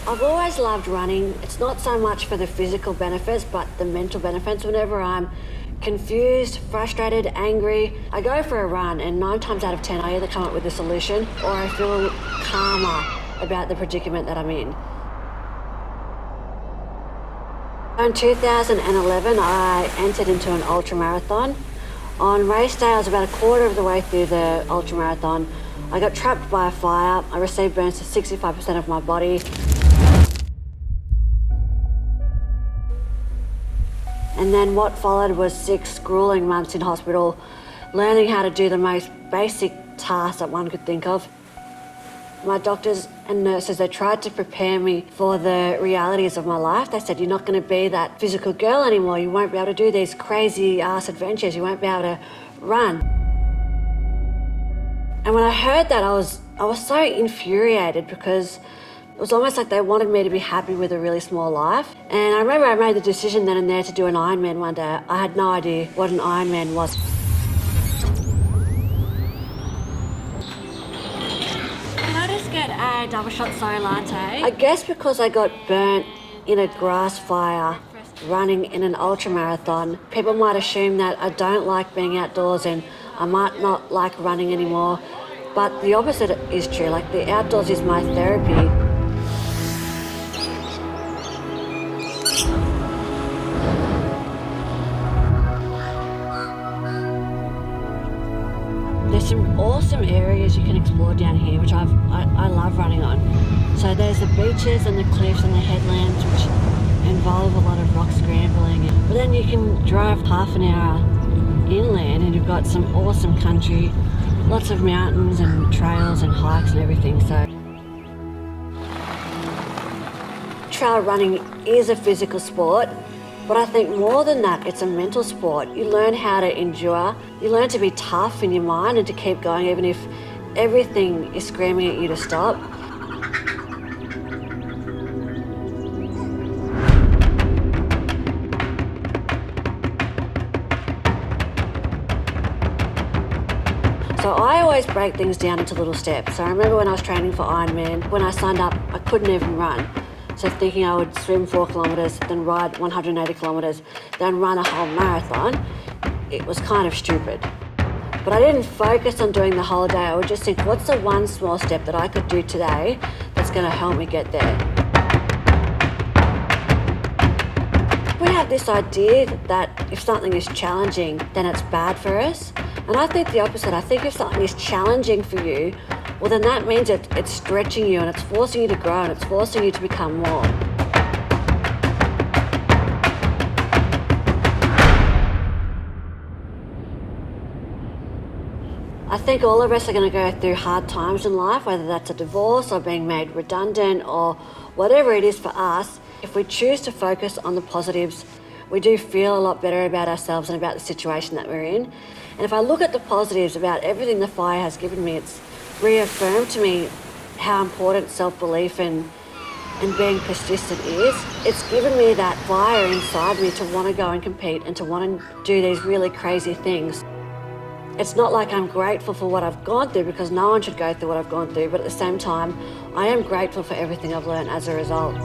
I've always loved running. It's not so much for the physical benefits, but the mental benefits. Whenever I'm confused, frustrated, angry, I go for a run, and 9 times out of 10, I either come up with a solution or I feel calmer about the predicament that I'm in. In 2011, I entered into an ultramarathon. On race day, I was about a quarter of the way through the ultramarathon. I got trapped by a fire. I received burns to 65% of my body. And then what followed was 6 grueling months in hospital, learning how to do the most basic tasks that one could think of. My doctors and nurses, they tried to prepare me for the realities of my life. They said, you're not going to be that physical girl anymore. You won't be able to do these crazy ass adventures. You won't be able to run. And when I heard that, I was so infuriated, because it was almost like they wanted me to be happy with a really small life. And I remember I made the decision then and there to do an Ironman one day. I had no idea what an Ironman was. Can I just get a double shot soy latte? I guess because I got burnt in a grass fire running in an ultramarathon, people might assume that I don't like being outdoors and I might not like running anymore. But the opposite is true. Like, the outdoors is my therapy. There's some awesome areas you can explore down here, which I love running on. So there's the beaches and the cliffs and the headlands, which involve a lot of rock scrambling. But then you can drive half an hour inland and you've got some awesome country, lots of mountains and trails and hikes and everything. So trail running is a physical sport, but I think more than that, it's a mental sport. You learn how to endure, you learn to be tough in your mind and to keep going even if everything is screaming at you to stop. So I always break things down into little steps. So I remember when I was training for Ironman, when I signed up, I couldn't even run. So thinking I would swim 4 kilometres, then ride 180 kilometres, then run a whole marathon, it was kind of stupid. But I didn't focus on doing the whole day. I would just think, what's the one small step that I could do today that's going to help me get there? We have this idea that if something is challenging, then it's bad for us. And I think the opposite. I think if something is challenging for you, well, then that means it's stretching you and it's forcing you to grow and it's forcing you to become more. I think all of us are going to go through hard times in life, whether that's a divorce or being made redundant or whatever it is for us. If we choose to focus on the positives, we do feel a lot better about ourselves and about the situation that we're in. And if I look at the positives about everything the fire has given me, it's reaffirmed to me how important self-belief and being persistent is. It's given me that fire inside me to want to go and compete and to want to do these really crazy things. It's not like I'm grateful for what I've gone through, because no one should go through what I've gone through, but at the same time, I am grateful for everything I've learned as a result.